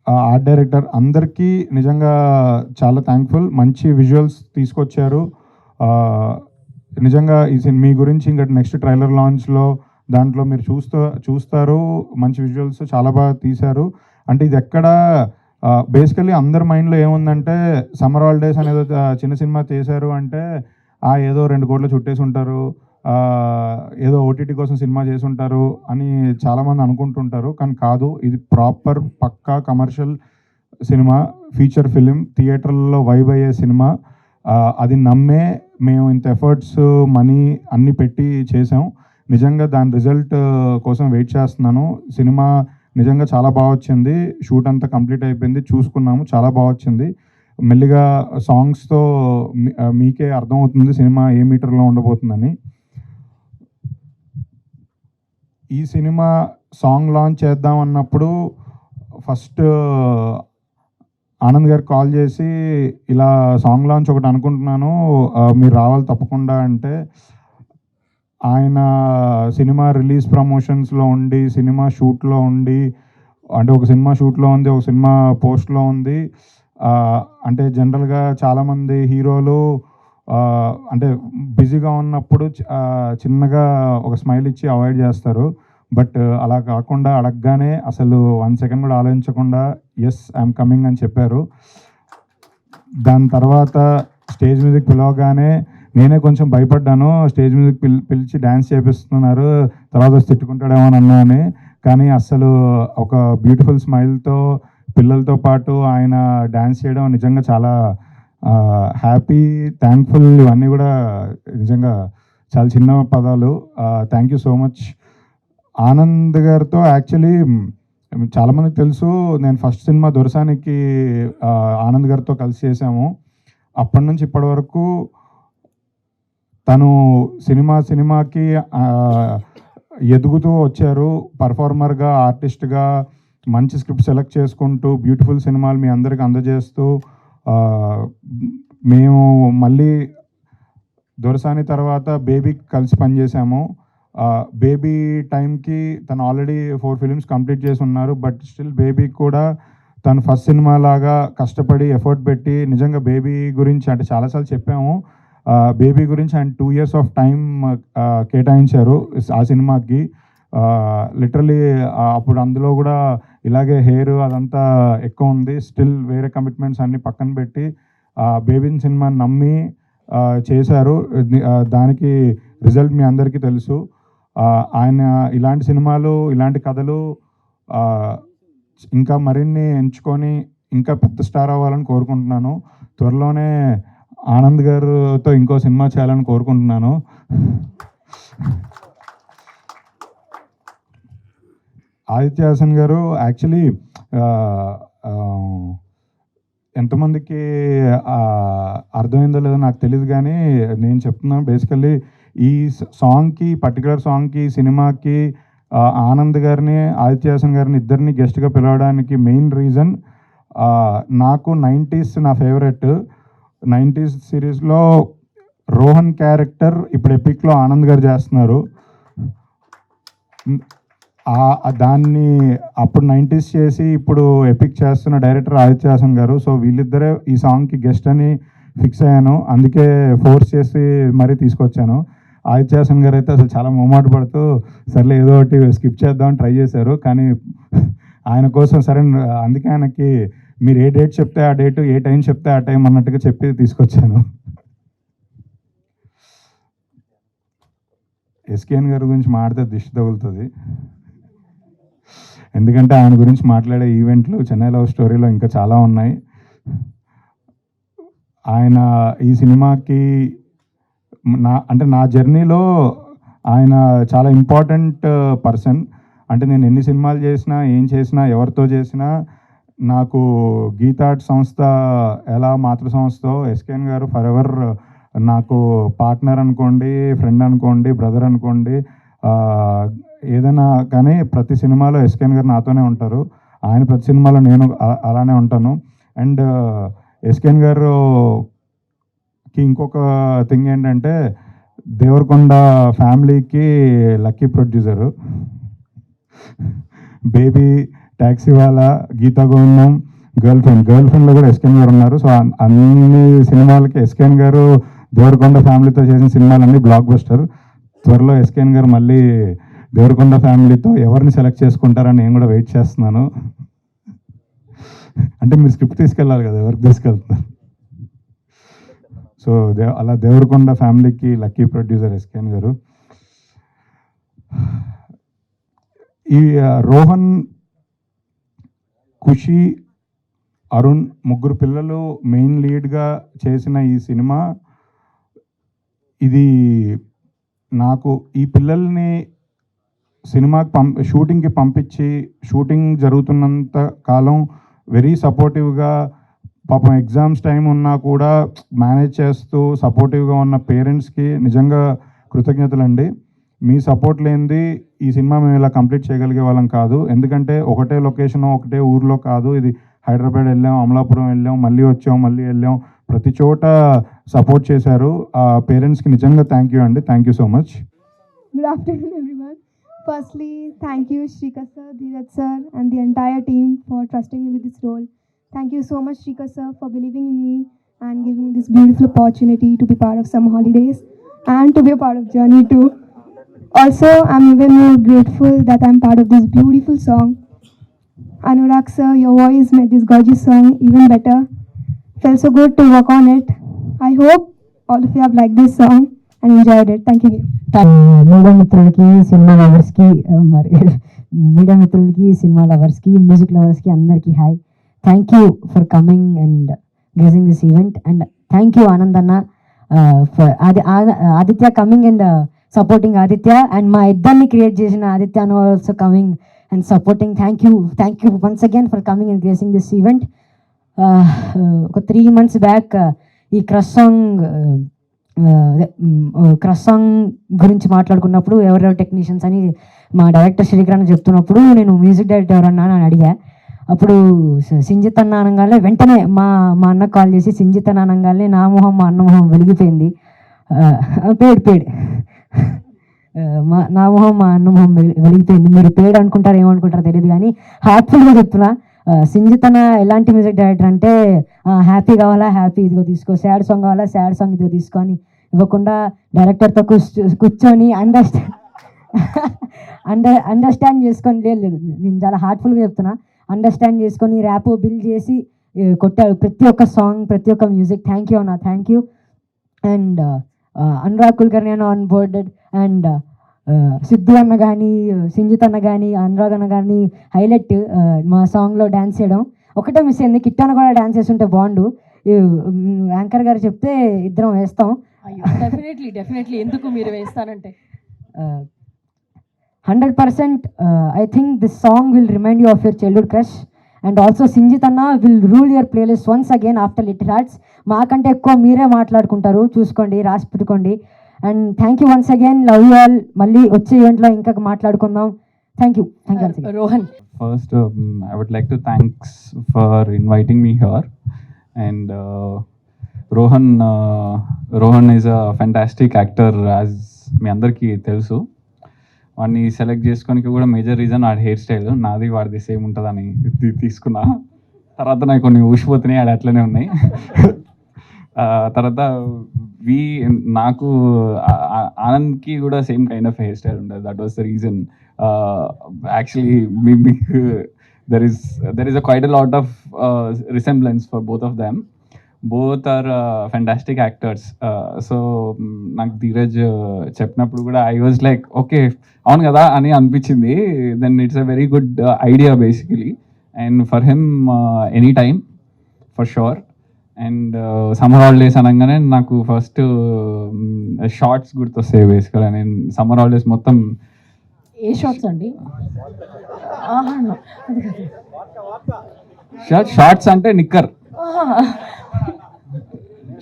ఆర్ట్ డైరెక్టర్ అందరికీ నిజంగా చాలా థ్యాంక్ఫుల్. మంచి విజువల్స్ తీసుకొచ్చారు. నిజంగా ఈ మీ గురించి ఇంకా నెక్స్ట్ ట్రైలర్ లాంచ్లో దాంట్లో మీరు చూస్తారు. మంచి విజువల్స్ చాలా బాగా తీశారు. అంటే ఇది ఎక్కడ బేసికలీ అందరి మైండ్లో ఏముందంటే సమ్మర్ హాలిడేస్ అనేది చిన్న సినిమా తీశారు అంటే ఏదో 2 కోట్లు చుట్టేసి ఉంటారు, ఏదో ఓటీటీ కోసం సినిమా చేసి ఉంటారు అని చాలామంది అనుకుంటుంటారు. కానీ కాదు, ఇది ప్రాపర్ పక్కా కమర్షియల్ సినిమా, ఫీచర్ ఫిలిం, థియేటర్లలో వైబ్ అయ్యే సినిమా. అది నమ్మే మేము ఇంత ఎఫర్ట్స్, మనీ అన్నీ పెట్టి చేసాం. నిజంగా దాని రిజల్ట్ కోసం వెయిట్ చేస్తున్నాను. సినిమా నిజంగా చాలా బాగా వచ్చింది. షూట్ అంతా కంప్లీట్ అయిపోయింది, చూసుకున్నాము, చాలా బాగా వచ్చింది. మెల్లిగా సాంగ్స్తో మీకే అర్థమవుతుంది సినిమా ఏ మీటర్లో ఉండబోతుందని. ఈ సినిమా సాంగ్ లాంచ్ చేద్దాం అన్నప్పుడు ఫస్ట్ ఆనంద్ గారికి కాల్ చేసి ఇలా సాంగ్ లాంచ్ ఒకటి అనుకుంటున్నాను, మీరు రావాలి తప్పకుండా అంటే, ఆయన సినిమా రిలీజ్ ప్రమోషన్స్లో ఉండి, సినిమా షూట్లో ఉండి, అంటే ఒక సినిమా షూట్లో ఉంది, ఒక సినిమా పోస్ట్లో ఉంది. అంటే జనరల్గా చాలామంది హీరోలు అంటే బిజీగా ఉన్నప్పుడు చిన్నగా ఒక స్మైల్ ఇచ్చి అవాయిడ్ చేస్తారు. బట్ అలా కాకుండా అడగగానే అసలు 1 సెకండ్ కూడా ఆలోచించకుండా ఎస్ ఐఎమ్ కమింగ్ అని చెప్పారు. దాని తర్వాత స్టేజ్ మ్యూజిక్ పిలవగానే నేనే కొంచెం భయపడ్డాను. స్టేజ్ మ్యూజిక్ పిలిచి డ్యాన్స్ చేపిస్తున్నారు, తర్వాత తిట్టుకుంటాడేమో అని అన్నాను. కానీ అసలు ఒక బ్యూటిఫుల్ స్మైల్తో పిల్లలతో పాటు ఆయన డ్యాన్స్ చేయడం నిజంగా చాలా హ్యాపీ, థ్యాంక్ఫుల్. ఇవన్నీ కూడా నిజంగా చాలా చిన్న పదాలు. Thank you so much. Anand గారితో యాక్చువల్లీ చాలామందికి తెలుసు, నేను ఫస్ట్ సినిమా దొరసానికి ఆనంద్ గారితో కలిసి చేశాము. అప్పటి నుంచి ఇప్పటి వరకు తను సినిమాకి ఎదుగుతూ వచ్చారు. పర్ఫార్మర్గా, ఆర్టిస్ట్గా మంచి స్క్రిప్ట్ సెలెక్ట్ చేసుకుంటూ బ్యూటిఫుల్ సినిమాలు మీ అందరికి అందజేస్తూ మేము మళ్ళీ దొరసాని తర్వాత బేబీకి కలిసి పనిచేసాము. బేబీ టైంకి తను ఆల్రెడీ 4 ఫిలిమ్స్ కంప్లీట్ చేసి ఉన్నారు. బట్ స్టిల్ బేబీకి కూడా తను ఫస్ట్ సినిమా లాగా కష్టపడి ఎఫర్ట్ పెట్టి నిజంగా బేబీ గురించి అంటే చాలాసార్లు చెప్పాము. బేబీ గురించి ఆయన 2 years ఆఫ్ టైం కేటాయించారు ఆ సినిమాకి. లిటరలీ అప్పుడు అందులో కూడా ఇలాగే హెయిర్ అదంతా ఎక్కువ ఉంది. స్టిల్ వేరే కమిట్మెంట్స్ అన్నీ పక్కన పెట్టి బేబీ సినిమాని నమ్మి చేశారు. దానికి రిజల్ట్ మీ అందరికీ తెలుసు. ఆయన ఇలాంటి సినిమాలు ఇలాంటి కథలు ఇంకా మరిన్ని ఎంచుకొని ఇంకా పెద్ద స్టార్ అవ్వాలని కోరుకుంటున్నాను. త్వరలోనే ఆనంద్ గారితో ఇంకో సినిమా చేయాలని కోరుకుంటున్నాను. ఆదిత్య హాసన్ గారు యాక్చువల్లీ ఎంతమందికి అర్థమైందో లేదో నాకు తెలియదు, కానీ నేను చెప్తున్నాను. బేసికల్లీ ఈ సాంగ్కి పర్టికులర్ సాంగ్కి సినిమాకి ఆనంద్ గారిని ఆదిత్య హాసన్ గారిని ఇద్దరిని గెస్ట్గా పిలవడానికి మెయిన్ రీజన్ నాకు 90s నా ఫేవరెట్. 90s సిరీస్లో రోహన్ క్యారెక్టర్ ఇప్పుడు ఎపిక్లో ఆనంద్ గారు చేస్తున్నారు. దాన్ని అప్పుడు 90s చేసి ఇప్పుడు ఎపిక్ చేస్తున్న డైరెక్టర్ ఆదిత్య హాసన్ గారు. సో వీళ్ళిద్దరే ఈ సాంగ్కి గెస్ట్ అని ఫిక్స్ అయ్యాను. అందుకే ఫోర్స్ చేసి మరీ తీసుకొచ్చాను. ఆదిత్య హాసన్ గారు అయితే అసలు చాలా మొహమాట పడుతూ సర్లే ఏదో ఒకటి స్కిప్ చేద్దామని ట్రై చేశారు. కానీ ఆయన కోసం సరే అందుకే ఆయనకి మీరు ఏ డేట్ చెప్తే ఆ డేటు, ఏ టైం చెప్తే ఆ టైం అన్నట్టుగా చెప్పి తీసుకొచ్చాను. ఎస్కేఎన్ గారి గురించి మాట్లాడితే దిష్టి తగులుతుంది. ఎందుకంటే ఆయన గురించి మాట్లాడే ఈవెంట్లు చెన్నై లవ్ స్టోరీలో ఇంకా చాలా ఉన్నాయి. ఆయన ఈ సినిమాకి నా జర్నీలో ఆయన చాలా ఇంపార్టెంట్ పర్సన్. అంటే నేను ఎన్ని సినిమాలు చేసినా, ఏం చేసినా, ఎవరితో చేసినా నాకు గీతార్ట్ సంస్థ ఎలా మాతృ సంస్థో ఎస్కేఎన్ గారు ఫర్ ఎవర్ నాకు పార్ట్నర్ అనుకోండి, ఫ్రెండ్ అనుకోండి, బ్రదర్ అనుకోండి, ఏదైనా కానీ ప్రతి సినిమాలో ఎస్కేఎన్ గారు నాతోనే ఉంటారు. ఆయన ప్రతి సినిమాలో నేను అలానే ఉంటాను. అండ్ ఎస్కేఎన్ గారుకి ఇంకొక థింగ్ ఏంటంటే దేవరకొండ ఫ్యామిలీకి లక్కీ ప్రొడ్యూసరు. బేబీ, ట్యాక్సీ వాలా, గీతా గోవిందం, గర్ల్ ఫ్రెండ్లో కూడా ఎస్కేఎన్ గారు ఉన్నారు. సో అన్ని సినిమాలకి ఎస్కేఎన్ గారు దేవరకొండ ఫ్యామిలీతో చేసిన సినిమాలన్నీ బ్లాక్ బస్టర్. త్వరలో ఎస్కేఎన్ గారు మళ్ళీ దేవరకొండ ఫ్యామిలీతో ఎవరిని సెలెక్ట్ చేసుకుంటారని నేను కూడా వెయిట్ చేస్తున్నాను. అంటే మీరు స్క్రిప్ట్ తీసుకెళ్ళాలి కదా, ఎవరికి తీసుకెళ్తున్నారు. సో అలా దేవరకొండ ఫ్యామిలీకి లక్కీ ప్రొడ్యూసర్ ఎస్కేఎన్ గారు. ఈ రోహన్, ఖుషి, అరుణ్ ముగ్గురు పిల్లలు మెయిన్ లీడ్గా చేసిన ఈ సినిమా, ఇది నాకు ఈ పిల్లల్ని సినిమాకి షూటింగ్కి పంపించి షూటింగ్ జరుగుతున్నంత కాలం వెరీ సపోర్టివ్గా, పాపం ఎగ్జామ్స్ టైం ఉన్నా కూడా మేనేజ్ చేస్తూ సపోర్టివ్గా ఉన్న పేరెంట్స్కి నిజంగా కృతజ్ఞతలండి. మీ సపోర్ట్ లేనిది ఈ సినిమా మేము ఇలా కంప్లీట్ చేయగలిగే వాళ్ళం కాదు. ఎందుకంటే ఒకటే లొకేషన్, ఒకటే ఊర్లో కాదు. ఇది హైదరాబాద్ వెళ్ళాం, అమలాపురం వెళ్ళాం, మళ్ళీ వచ్చాం, మళ్ళీ వెళ్ళాం, ప్రతి చోట సపోర్ట్ చేశారు. ఆ పేరెంట్స్కి నిజంగా థ్యాంక్ యూ అండి. Thank you so much. Good afternoon, everyone. Firstly, thank you, Shrikar sir, Dheeraj sir, and the entire team for trusting me with this role. Thank you so much, Shrikar sir, for believing in me and giving me this beautiful opportunity to be part of Summer Holidays and to be a part of Journey too. Also, I'm even more grateful that I'm part of this beautiful song. Anurag sir, your voice made this gorgeous song even better. Felt so good to work on it. I hope all of you have liked this song and enjoyed it. Thank you. Media మిత్రులకి, cinema లవర్స్కి, media మిత్రులకి, cinema లవర్స్కి, music లవర్స్కి అందరికీ hi. Thank you for coming and gracing this event. And thank you Anand anna for Aditya coming and supporting Aditya, and మా ఇద్దరిని create చేసిన ఆదిత్య అను also coming and supporting. Thank you once again for coming and gracing this event. ఒక 3 months back ఈ crush song గురించి మాట్లాడుకున్నప్పుడు ఎవరెవరు technicians అని మా డైరెక్టర్ శ్రీకరణ చెప్తున్నప్పుడు నేను మ్యూజిక్ డైరెక్టర్ ఎవరన్నా అని అడిగా. అప్పుడు సింజిత్ అన్న అనగానే వెంటనే మా అన్న కాల్ చేసి సింజిత్ అన్న అనగానే నా మొహం మా అన్న మొహం వెలిగిపోయింది. పేడ్ నా మొహం మా అన్న మొహం వెలిగిపోయింది. మీరు పేడ్ అనుకుంటారు ఏమనుకుంటారో తెలియదు కానీ హార్ట్ఫుల్గా చెప్తున్నా. సింజిత్ అన్న ఎలాంటి మ్యూజిక్ డైరెక్టర్ అంటే హ్యాపీ కావాలా హ్యాపీ ఇదిగో తీసుకో, సాడ్ సాంగ్ కావాలా సాడ్ సాంగ్ ఇదిగో తీసుకొని ఇవ్వకుండా డైరెక్టర్తో కూర్చొని అండర్స్టాండ్ చేసుకొని లేదు నేను చాలా హార్ట్ఫుల్గా చెప్తున్నా. అండర్స్టాండ్ చేసుకొని ర్యాపో బిల్డ్ చేసి కొట్టాడు ప్రతి ఒక్క సాంగ్ ప్రతి ఒక్క మ్యూజిక్. థ్యాంక్ యూ అన్న, thank you. And Anurag Kulkarni అన్న ఆన్ బోర్డెడ్ అండ్ సిద్ధు అన్న కానీ సింజిత్ అన్న కానీ అనురాగ్ అన్న కానీ హైలైట్ మా సాంగ్లో డ్యాన్స్ చేయడం. ఒకటే మిస్ అయింది, కిట్ అన్న కూడా డ్యాన్స్ చేస్తుంటే బాగుండు. యాంకర్ గారు చెప్తే ఇద్దరం వేస్తాం. డెఫినెట్లీ ఎందుకు మీరు వేస్తానంటే 100%. I think this song will remind you of your childhood crush. And also Sinjit Anna will rule your playlist once again after Little Hearts. మాకంటే ఎక్కువ మీరే మాట్లాడుకుంటారు, చూసుకోండి, రాసి పెట్టుకోండి. And thank you once again, love you all. మళ్ళీ వచ్చే ఈవెంట్లో ఇంకా మాట్లాడుకుందాం. Thank you Rohan. First, I would like to thanks for inviting me here. And Rohan is a fantastic actor, as మీ అందరికీ తెలుసు. వాడిని సెలెక్ట్ చేసుకోనికి కూడా మేజర్ రీజన్ వాడి హెయిర్ స్టైల్, నాది వాడిది సేమ్ ఉంటుందని తీసుకున్నా. తర్వాత నాకు కొన్ని ఊసిపోతున్నాయి, ఆడ అట్లనే ఉన్నాయి. తర్వాత నాకు ఆనంద్కి కూడా same kind of hair style ఉంటుంది. That was the reason. Actually మీకు there is a quite a lot of resemblance for both of them. Both are fantastic actors. So నాకు ధీరజ్ చెప్పినప్పుడు కూడా ఐ వాజ్ లైక్ ఓకే అవును కదా అని అనిపించింది. Then it's a very good idea basically. And for him any time for sure. And summer holidays అనగానే నాకు first shorts గుర్తొస్తాయి బేసికల్గా. నేను సమ్మర్ హాలిడేస్ మొత్తం ఏ షార్ట్స్ అండి? షార్ట్స్ అంటే నిక్కర్,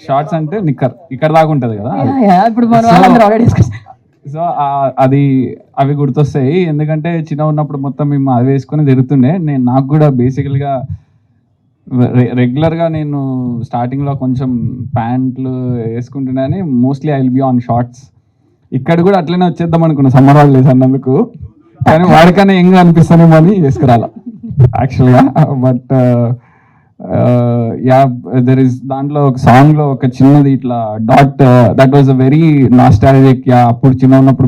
షార్ట్స్ అంటే నిక్కర్ ఇక్కడ దాకా ఉంటుంది కదా. సో అది అవి గుర్తొస్తాయి. ఎందుకంటే చిన్న ఉన్నప్పుడు మొత్తం మేము అవి వేసుకొని తిరుగుతుండే. నాకు కూడా బేసికల్గా రెగ్యులర్గా నేను స్టార్టింగ్లో కొంచెం ప్యాంట్లు వేసుకుంటున్నాను, mostly I will be on shorts. ఇక్కడ కూడా అట్లనే వచ్చేద్దాం అనుకున్నా సమ్మర్ హాలిడేస్ అన్నందుకు, కానీ వాడికన్నా ఎంగా అనిపిస్తానేమో అని వేసుకురాల యాక్చువల్గా. బట్ యా దెర్ ఇస్ దాంట్లో ఒక సాంగ్లో ఒక చిన్నది ఇట్లా డాట్, that was a very nostalgic. Yeah అప్పుడు చిన్న ఉన్నప్పుడు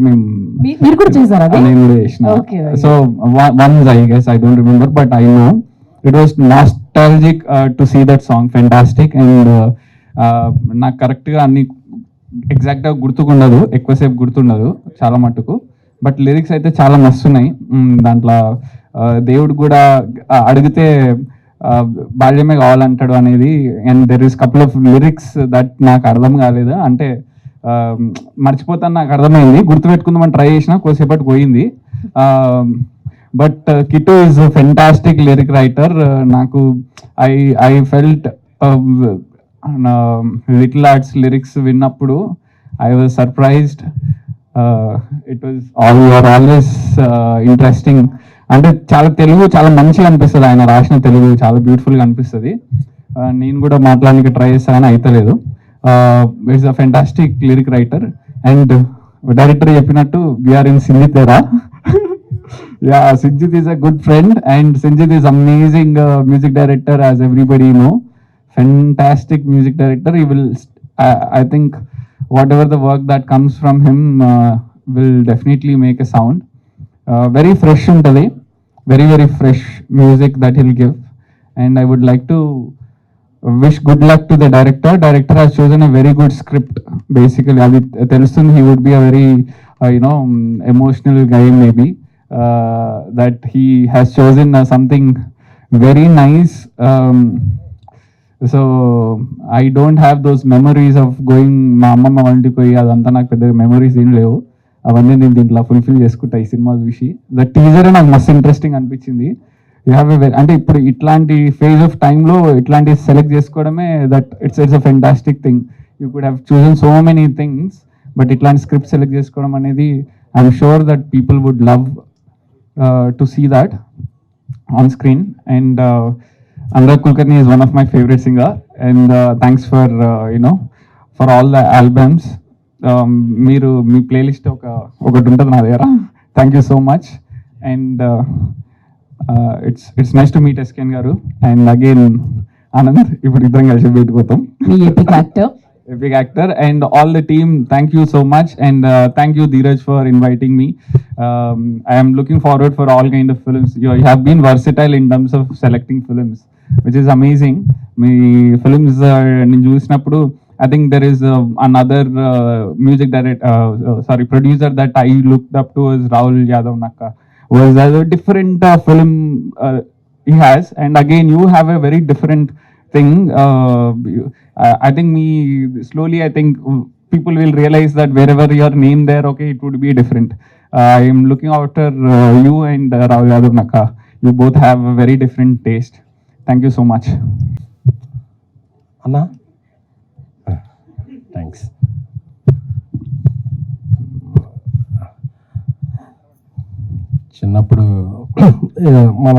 మీరు కూడా చేశారా? నేను కూడా చేసిన. So once I guess I don't remember but I know it was nostalgic to see that song. Fantastic. And నాకు కరెక్ట్గా అన్ని ఎగ్జాక్ట్గా గుర్తుకుండదు, ఎక్కువసేపు గుర్తుండదు చాలా మట్టుకు. బట్ లిరిక్స్ అయితే చాలా మస్తున్నాయి దాంట్లో. దేవుడు కూడా అడిగితే బాల్యమే కావాలంటాడు అనేది. And there is couple of lyrics that నాకు అర్థం కాలేదు, అంటే మర్చిపోతాను, నాకు అర్థమైంది, గుర్తుపెట్టుకుందామని ట్రై చేసిన, కొద్దిసేపటి పోయింది. But Kittu is fantastic lyric writer. నాకు I felt little arts lyrics విన్నప్పుడు I was surprised. It was always interesting. అంటే చాలా తెలుగు చాలా మంచిగా అనిపిస్తుంది, ఆయన రాసిన తెలుగు చాలా బ్యూటిఫుల్గా అనిపిస్తుంది. నేను కూడా మాట్లాడడానికి ట్రై చేస్తా కానీ అయితలేదు. It's a fantastic lyric writer. And director చెప్పినట్టు వీఆర్ ఇన్ సింజిత్ ఎరా. Yeah, Sinjit is a good friend and Sinjit is amazing music director, as everybody know. Fantastic music director. He will, I think, whatever the work that comes from him will definitely make a sound. Very fresh untadi, very fresh music that he'll give. And I would like to wish good luck to the director. Director has chosen a very good script. Basically, adi telustundi, he would be a very emotional guy maybe. That he has chosen something very nice. So I don't have those memories of going మా అమ్మమ్మ వంటికి పోయి అదంతా నాకు పెద్దగా memories ఏం లేవు. అవన్నీ నేను దీంట్లో ఫుల్ఫిల్ చేసుకుంటా ఈ సినిమా చూసి. ద టీజర్ నాకు మస్తు ఇంట్రెస్టింగ్ అనిపించింది. యూ హ్యావ్ అంటే ఇప్పుడు ఇట్లాంటి ఫేజ్ ఆఫ్ టైంలో ఇట్లాంటి సెలెక్ట్ చేసుకోవడమే that it's a fantastic thing. You could have chosen so many things, but ఇట్లాంటి స్క్రిప్ట్ సెలెక్ట్ చేసుకోవడం అనేది I'm sure that people would love to see that. on screen. And Anurag Kulkarni is one of my favorite singer. And thanks for for all the albums. మీరు మీ playlist ఒకటి ఉంటుంది నా దగ్గర. Thank you so much. And it's nice to meet S K N garu. And again Anand, ఇప్పుడు ఇద్దరం కలిసి పెట్టుకోతాం. మీ epic actor. Epic actor and all the team, thank you so much. And thank you Dheeraj for inviting me. I am looking forward for all kind of films. You have been versatile in terms of selecting films, which is amazing. Me films నేను చూసినప్పుడు I think there is another music director, producer that I looked up to is Rahul Yadav Nakka. Was a different film he has, and again you have a very different thing. I think slowly I think people will realize that wherever your name there, okay, it would be different. I am looking after you and Rahul Yadav Nakka. You both have a very different taste. Thank you so much. Anna? Thanks. చిన్నప్పుడు మన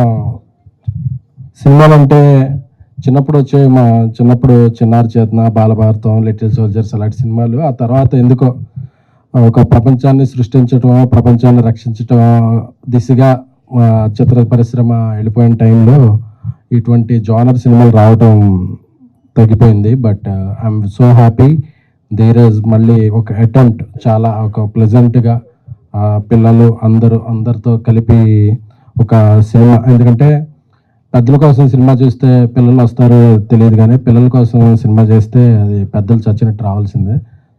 సినిమాలు అంటే చిన్నప్పుడు చిన్నారి చేతన, Balabharatam, little soldiers అలాంటి సినిమాలు. ఆ తర్వాత ఎందుకో ఒక ప్రపంచాన్ని సృష్టించడం, ప్రపంచాన్ని రక్షించడం దిశగా చిత్ర పరిశ్రమ వెళ్ళిపోయిన టైంలో ఇటువంటి జానర్ సినిమాలు రావడం తగ్గిపోయింది. But I'm so happy Dheeraj మళ్ళీ ఒక అటెంప్ట్, చాలా ఒక ప్లెజెంట్గా పిల్లలు అందరితో కలిపి ఒక సినిమా. ఎందుకంటే పెద్దల కోసం సినిమా చూస్తే పిల్లలు వస్తారు తెలియదు, కానీ పిల్లల కోసం సినిమా చేస్తే అది పెద్దలు చచ్చినట్టు రావాల్సిందే.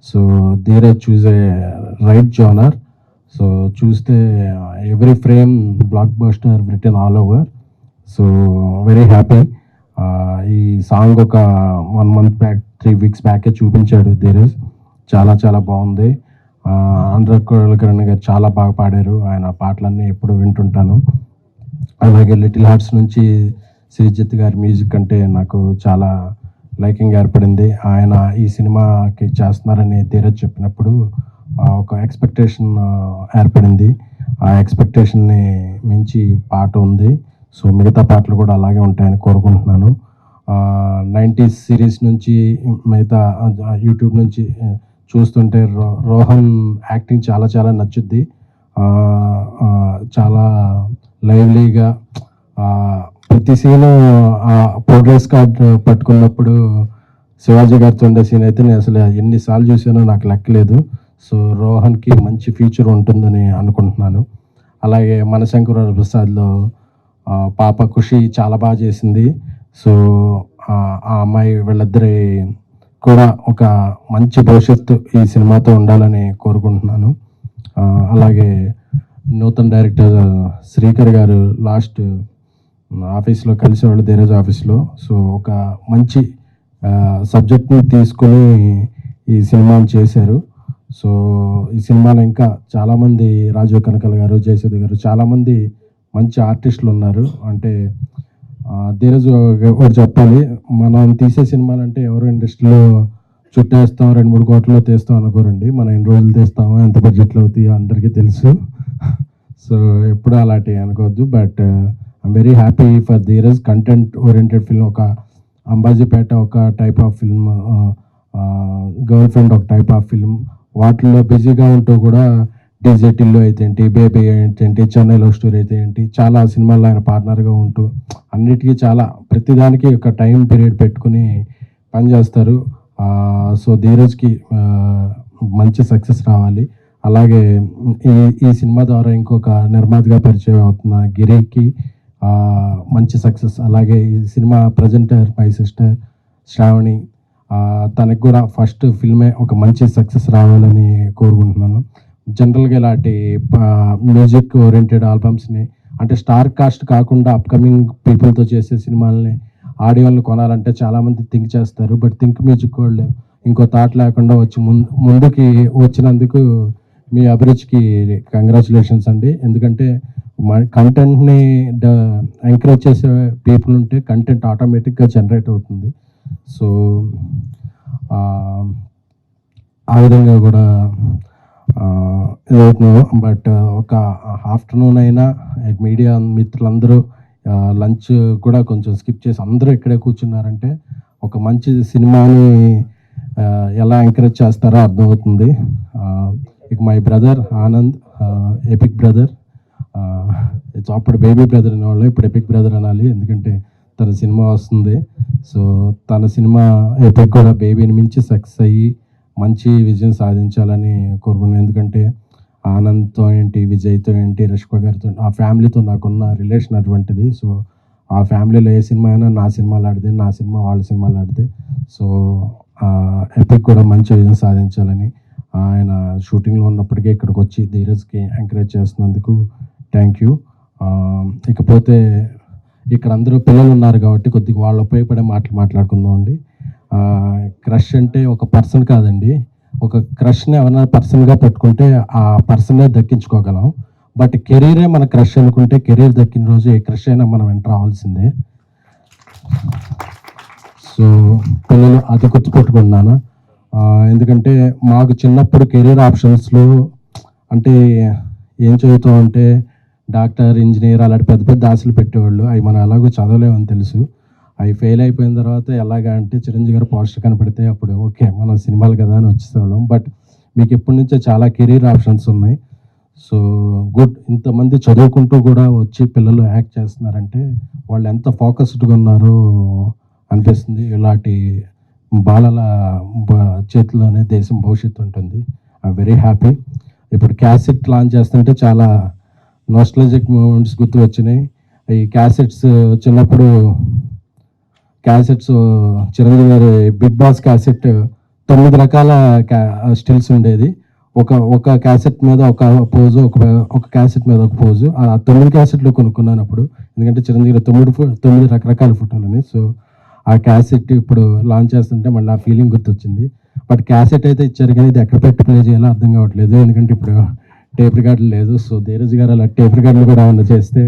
సో ధీరజ్ చూస్ ఏ రైట్ జానర్. సో చూస్తే every frame block buster written all over. So very happy. ఈ సాంగ్ ఒక 1 month బ్యాక్, 3 weeks బ్యాకే చూపించాడు ధీరజ్. చాలా చాలా బాగుంది. అనురాగ్ కులకర్ణి గారు చాలా బాగా పాడారు. ఆయన పాటలన్నీ ఎప్పుడు వింటుంటాను. అలాగే లిటిల్ హార్ట్స్ నుంచి శ్రీజిత్ గారి మ్యూజిక్ అంటే నాకు చాలా లైకింగ్ ఏర్పడింది. ఆయన ఈ సినిమాకి చేస్తున్నారని ధీరజ్ చెప్పినప్పుడు ఒక ఎక్స్పెక్టేషన్ ఏర్పడింది. ఆ ఎక్స్పెక్టేషన్ని మించి పాట ఉంది. సో మిగతా పాటలు కూడా అలాగే ఉంటాయని కోరుకుంటున్నాను. 90s సిరీస్ నుంచి మిగతా యూట్యూబ్ నుంచి చూస్తుంటే రోహన్ యాక్టింగ్ చాలా చాలా నచ్చుద్ది. చాలా లైవ్లీగా ప్రతి సీను ప్రోగ్రెస్ కార్డ్ పట్టుకున్నప్పుడు శివాజీ గారితో ఉండే సీన్ అయితే నేను అసలు ఎన్నిసార్లు చూసానో నాకు లెక్కలేదు. సో రోహన్కి మంచి ఫ్యూచర్ ఉంటుందని అనుకుంటున్నాను. అలాగే మనశంకర ప్రసాద్లో పాప ఖుషి చాలా బాగా చేసింది. సో ఆ అమ్మాయి వీళ్ళిద్దరి కూడా ఒక మంచి భవిష్యత్తు ఈ సినిమాతో ఉండాలని కోరుకుంటున్నాను. అలాగే నూతన డైరెక్టర్ శ్రీకర్ గారు లాస్ట్ ఆఫీస్లో కలిసేవాళ్ళు ధీరజ్ ఆఫీస్లో. సో ఒక మంచి సబ్జెక్ట్ని తీసుకుని ఈ సినిమాని చేశారు. సో ఈ సినిమాలో ఇంకా చాలామంది రాజీవ్ కనకల్ గారు, జయసుధ గారు, చాలామంది మంచి ఆర్టిస్టులు ఉన్నారు. అంటే ధీరజ్ ఒకటి చెప్పాలి, మనం తీసే సినిమాలు అంటే ఎవరు ఇండస్ట్రీలో చుట్టేస్తాం 2-3 కోట్లలో తీస్తాం అనుకోరండి. మనం ఎన్ని రోజులు తీస్తామో, ఎంత బడ్జెట్లో అవుతాయో అందరికీ తెలుసు. సో ఎప్పుడు అలాంటివి అనుకోవద్దు. But I'm very happy for Dheeraj. Content oriented film, ఒక అంబాజీపేట ఒక type of film, girl friend ఒక టైప్ ఆఫ్ ఫిల్మ్, వాటిల్లో బిజీగా ఉంటూ కూడా డీజేటీల్లో అయితే ఏంటి, బేబీ ఏంటి, చెన్నై లవ్ స్టోరీ అయితే ఏంటి, చాలా సినిమాల్లో ఆయన పార్ట్నర్గా ఉంటూ అన్నిటికీ చాలా ప్రతిదానికి ఒక టైం పీరియడ్ పెట్టుకుని పనిచేస్తారు. సో ధీరజ్కి మంచి సక్సెస్ రావాలి. అలాగే ఈ సినిమా ద్వారా ఇంకొక నిర్మాతగా పరిచయం అవుతున్న గిరికి మంచి సక్సెస్. అలాగే ఈ సినిమా ప్రజెంటర్ మై సిస్టర్ శ్రావణి, తనకు కూడా ఫస్ట్ ఫిల్మే ఒక మంచి సక్సెస్ రావాలని కోరుకుంటున్నాను. జనరల్గా ఇలాంటి మ్యూజిక్ ఓరియంటెడ్ ఆల్బమ్స్ని, అంటే స్టార్ కాస్ట్ కాకుండా అప్కమింగ్ పీపుల్తో చేసే సినిమాలని, ఆడియోలను కొనాలంటే చాలామంది థింక్ చేస్తారు. బట్ థింక్ మ్యూజిక్ వాళ్ళు ఇంకో థాట్ లేకుండా వచ్చి ముందుకి వచ్చినందుకు మీ అభిరుచికి కంగ్రాచులేషన్స్ అండి. ఎందుకంటే కంటెంట్ని ఎంకరేజ్ చేసే పీపుల్ ఉంటే కంటెంట్ ఆటోమేటిక్గా జనరేట్ అవుతుంది. సో ఆ విధంగా కూడా ఇదవుతున్నాను. బట్ ఒక ఆఫ్టర్నూన్ అయినా మీడియా మిత్రులందరూ లంచ్ కూడా కొంచెం స్కిప్ చేసి అందరూ ఇక్కడే కూర్చున్నారంటే ఒక మంచి సినిమాని ఎలా ఎంకరేజ్ చేస్తారో అర్థమవుతుంది. ఇక my brother Anand, epic brother, అప్పుడు బేబీ బ్రదర్ అనేవాళ్ళు, ఇప్పుడు ఎపిక్ బ్రదర్ అనాలి ఎందుకంటే తన సినిమా వస్తుంది. సో తన సినిమా ఎపిక్ కూడా బేబీని మించి సక్సెస్ అయ్యి మంచి విజయం సాధించాలని కోరుకున్నాను. ఎందుకంటే ఆనంద్తో ఏంటి, విజయ్తో ఏంటి, రష్మిక గారితో, ఆ ఫ్యామిలీతో నాకున్న రిలేషన్ అటువంటిది. సో ఆ ఫ్యామిలీలో ఏ సినిమా అయినా నా సినిమాలు ఆడితే, నా సినిమా వాళ్ళ సినిమాలు ఆడితే, సో ఎపిక్ కూడా మంచి విజయం సాధించాలని ఆయన షూటింగ్లో ఉన్నప్పటికీ ఇక్కడికి వచ్చి ధీరజ్కి ఎంకరేజ్ చేస్తున్నందుకు థ్యాంక్ యూ. ఇకపోతే ఇక్కడ అందరూ పిల్లలు ఉన్నారు కాబట్టి కొద్దిగా వాళ్ళు ఉపయోగపడే మాటలు మాట్లాడుకుందాం అండి. క్రష్ అంటే ఒక పర్సన్ కాదండి, ఒక క్రష్ని ఎవరైనా పర్సన్గా పెట్టుకుంటే ఆ పర్సనే దక్కించుకోగలం. బట్ కెరీరే మన క్రష్ అనుకుంటే కెరీర్ దక్కిన రోజు ఏ క్రష్ అయినా మనం వెంట రావాల్సిందే. సో పిల్లలు అది గుర్తుపెట్టుకున్నాను. ఎందుకంటే మాకు చిన్నప్పుడు కెరీర్ ఆప్షన్స్లో అంటే ఏం చదువుతాం అంటే డాక్టర్, ఇంజనీర్ అలాంటి పెద్ద పెద్ద ఆశలు పెట్టేవాళ్ళు. అవి మనం ఎలాగో చదవలేమని తెలుసు. అవి ఫెయిల్ అయిపోయిన తర్వాత ఎలాగా అంటే చిరంజీవి గారు పోస్టర్ కనపడితే అప్పుడు ఓకే మనం సినిమాలు కదా అని వచ్చేసేవాళ్ళం. బట్ మీకు ఎప్పటి నుంచో చాలా కెరీర్ ఆప్షన్స్ ఉన్నాయి. సో గుడ్, ఇంతమంది చదువుకుంటూ కూడా వచ్చి పిల్లలు యాక్ట్ చేస్తున్నారంటే వాళ్ళు ఎంత ఫోకస్డ్గా ఉన్నారో అనిపిస్తుంది. ఇలాంటి బాలల చేతిలోనే దేశం భవిష్యత్తు ఉంటుంది. I'm very happy. ఇప్పుడు క్యాసెట్ లాంచ్ చేస్తుంటే చాలా నోస్టాలజిక్ మూమెంట్స్ గుర్తు వచ్చినాయి. ఈ క్యాసెట్స్ చిన్నప్పుడు క్యాసెట్స్ చిరంజీవి గారి బిగ్ బాస్ క్యాసెట్ 9 రకాల స్టిల్స్ ఉండేది. ఒక క్యాసెట్ మీద ఒక పోజు, ఒక క్యాసెట్ మీద ఒక పోజు. ఆ 9 క్యాసెట్లు కొనుక్కున్నాను అప్పుడు, ఎందుకంటే చిరంజీవి 9 రకరకాల ఫోటోలని. సో ఆ క్యాసెట్ ఇప్పుడు లాంచ్ చేస్తుంటే మళ్ళీ ఆ ఫీలింగ్ గుర్తొచ్చింది. బట్ క్యాసెట్ అయితే ఇచ్చారు కానీ ఇది ఎక్కడ పెట్టి ప్లే చేయాలో అర్థం కావట్లేదు, ఎందుకంటే ఇప్పుడు టేప్ రికార్డులు లేదు. సో ధీరజ్ గారు అలా టేప్ రికార్డులు కూడా ఏమన్నా చేస్తే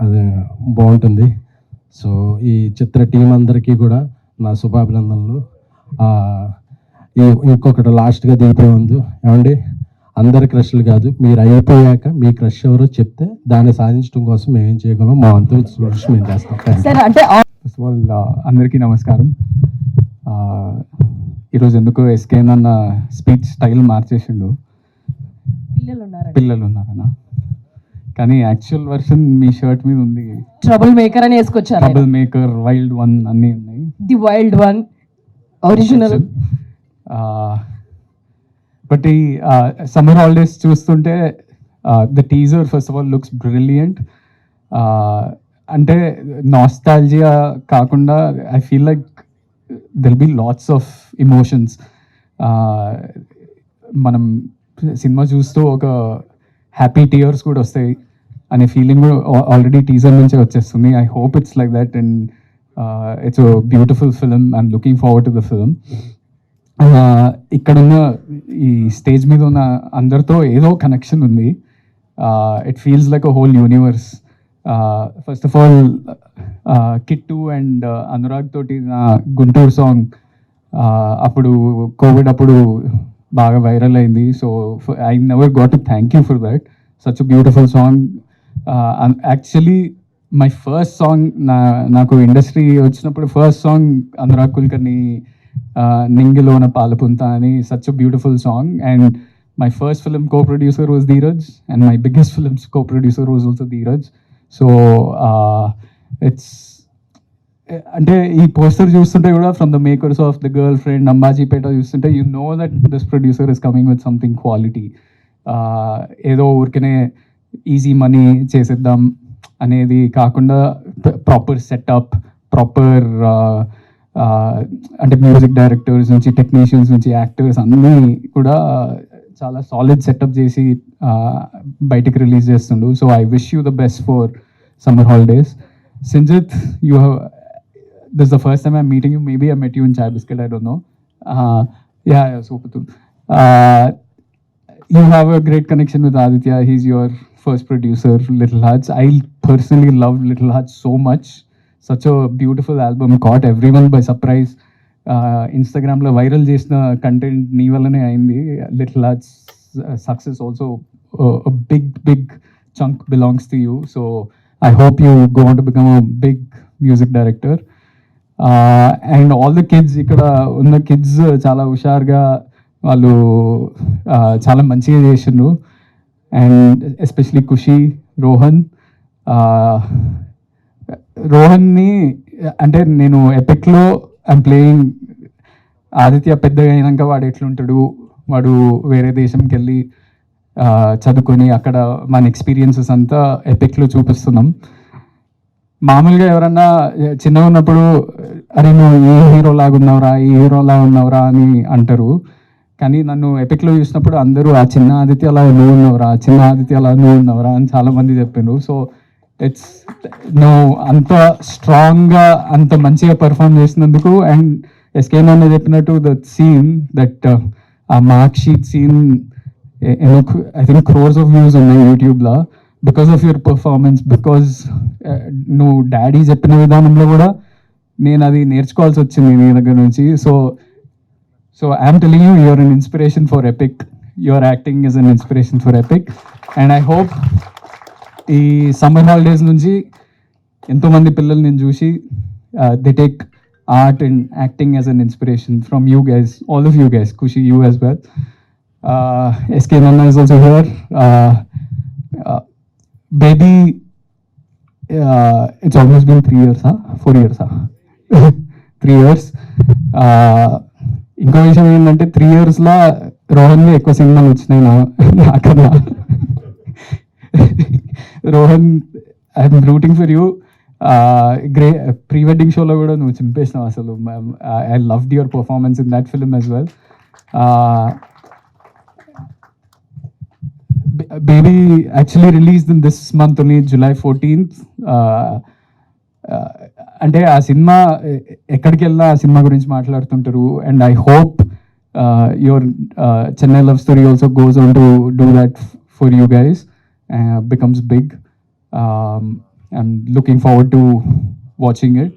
అది బాగుంటుంది. సో ఈ చిత్ర టీం అందరికీ కూడా నా శుభాభినందనలు. ఇంకొకటి లాస్ట్గా దిగిపోయే ముందు ఏమండి, అందరి క్రష్లు కాదు, మీరు అయిపోయాక మీ క్రష్ ఎవరో చెప్తే దాన్ని సాధించడం కోసం మేము ఏం చేయగలం మా అంతా కృషి మేము చేస్తాం. అంటే ఫస్ట్ ఆఫ్ ఆల్ అందరికీ నమస్కారం. ఈరోజు ఎందుకో ఎస్కేన్ అన్న స్పీచ్ స్టైల్ మార్చేసిండు. పిల్లలు ఉన్నారన్న, కానీ యాక్చువల్ వర్షన్ మీ షర్ట్ మీద ఉంది. ట్రబుల్ మేకర్ అని వేసుకొచ్చారు. ట్రబుల్ మేకర్, వైల్డ్ వన్ అన్నీ ఉన్నాయి. The wild one original. But ఈ సమ్మర్ హాలిడేస్ చూస్తుంటే the teaser first of all looks brilliant. అంటే నాస్టాల్జియా కాకుండా I feel like they'll be lots of emotions. మనం సినిమా చూస్తూ ఒక హ్యాపీ టీయర్స్ కూడా వస్తాయి అనే ఫీలింగ్ కూడా ఆల్రెడీ టీజర్ నుంచే వచ్చేస్తుంది. I hope it's like that and it's a beautiful film. I'm looking forward to the film. ఇక్కడున్న ఈ స్టేజ్ మీద ఉన్న అందరితో ఏదో కనెక్షన్ ఉంది. It feels like a whole universe. First of all Kittu and Anurag తోటి నా గుంటూరు సాంగ్ అప్పుడు కోవిడ్ అప్పుడు బాగా వైరల్ అయింది. So I never got to thank you for that. Such a beautiful song. Actually my first song నాకు industry వచ్చినప్పుడు first song Anurag Kulkarni నింగిలోన పాలపుంత అని, such a beautiful song. And my first film co-producer was Dheeraj and my biggest film's co-producer was also Dheeraj. So it's అంటే ఈ poster చూస్తుంటే కూడా from the makers of the girlfriend Ambajipeta చూస్తుంటే you know that this producer is coming with something quality. ఏదో ఊరికనే easy money చేసేద్దాం అనేది కాకుండా ప్రాపర్ సెటప్, ప్రాపర్ అంటే మ్యూజిక్ డైరెక్టర్స్ నుంచి, టెక్నీషియన్స్ నుంచి, యాక్టర్స్ అన్నీ కూడా చాలా సాలిడ్ సెటప్ చేసి బయటకు రిలీజ్ చేస్తుండు. So I wish you the best for summer holidays. Sinjit, this is the first time I'm meeting you. Maybe I met you in Chai Biscuit, I don't know. Yeah, super cool. You have a great connection with Aditya. He's your first producer, Little Hearts. I personally loved Little Hearts so much. Such a beautiful album, caught everyone by surprise. Instagram lo viral chesina content nee vallane ayindi. Little Hearts success also a big chunk belongs to you. So I hope you go on to become a big music director. And all the kids, ఇక్కడ ఉన్న kids చాలా హుషారుగా వాళ్ళు చాలా మంచిగా చేసిండ్రు. And especially ఖుషి, రోహన్ని అంటే నేను ఎపిక్లో ఐమ్ ప్లేయింగ్ ఆదిత్య పెద్దగా అయినాక వాడు ఎట్లుంటాడు, వాడు వేరే దేశంకి వెళ్ళి చదువుకొని అక్కడ మన ఎక్స్పీరియన్సెస్ అంతా ఎపిక్లో చూపిస్తున్నాం. మామూలుగా ఎవరన్నా చిన్నగా ఉన్నప్పుడు అరే నువ్వు ఏ హీరో లాగా ఉన్నావురా, ఈ హీరో లాగా ఉన్నావురా అని అంటారు. కానీ నన్ను ఎపిక్లో చూసినప్పుడు అందరూ ఆ చిన్న ఆదిత్య అలా నువ్వు ఉన్నావురా, చిన్న ఆదిత్య అలా నువ్వు ఉన్నావురా అని చాలామంది చెప్పారు. సో ఇట్స్ నువ్వు అంత స్ట్రాంగ్గా అంత మంచిగా పర్ఫామ్ చేసినందుకు. అండ్ ఎస్కే నాన్న చెప్పినట్టు దట్ సీన్, దట్ ఆ mark sheet scene I think crores of views ఉన్నాయి యూట్యూబ్లో because of your performance. Because నువ్వు డాడీ చెప్పిన విధానంలో కూడా నేను అది నేర్చుకోవాల్సి వచ్చింది నీ దగ్గర నుంచి. So I'm telling you, you're an inspiration for epic. Your acting is an inspiration for epic. And I hope ఈ సమ్మర్ హాలిడేస్ నుంచి ఎంతోమంది పిల్లలు నేను చూసి they take art and acting as an inspiration from you guys, all of you guys. Khushi, you as well. SK నన్నా is also here. Baby, it's almost been 3 years, 4 years, 3 years. ఇంకో విషయం ఏంటంటే 3 yearsలో రోహన్వి ఎక్కువ సినిమాలు వచ్చినాయి నాకన్నా. Rohan, I'm rooting for you. Pre wedding షోలో కూడా నువ్వు చింపేసినావు అసలు. I loved your performance in that film as well. Baby actually released in this month only, July 14th. అంటే ఆ సినిమా ఎక్కడికి వెళ్ళినా ఆ సినిమా గురించి మాట్లాడుతుంటారు. And I hope your Chennai love story also goes on to do that for you guys, becomes big. I'm looking forward to watching it.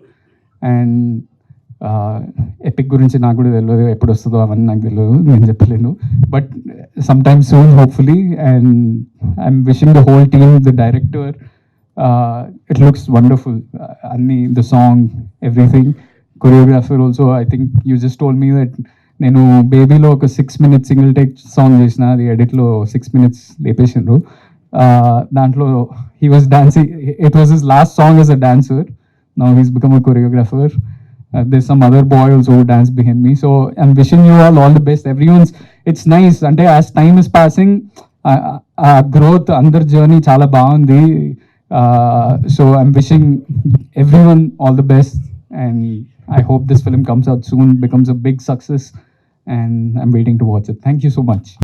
And epic గురించి నాకు కూడా తెలియదు, ఎప్పుడు వస్తుందో అవన్నీ నాకు తెలియదు, నేను చెప్పలేను. But some time soon hopefully. And I'm wishing the whole team, the director, it looks wonderful. అన్ని the song, everything. Choreographer also, I think you just told me that నేను బేబీలో ఒక 6 minutes సింగిల్ టేక్ సాంగ్ చేసిన, అది ఎడిట్లో 6 minutes లేపేసిండ్రు. దాంట్లో he was dancing, it was his last song as a dancer. Now he's become a choreographer. There's some other boy also who dance behind me. So I'm wishing you all the best. It's nice. Ante as time is passing, growth, under journey chala baagundi. So I'm wishing everyone all the best. And I hope this film comes out soon, becomes a big success. And I'm waiting to watch it. Thank you so much.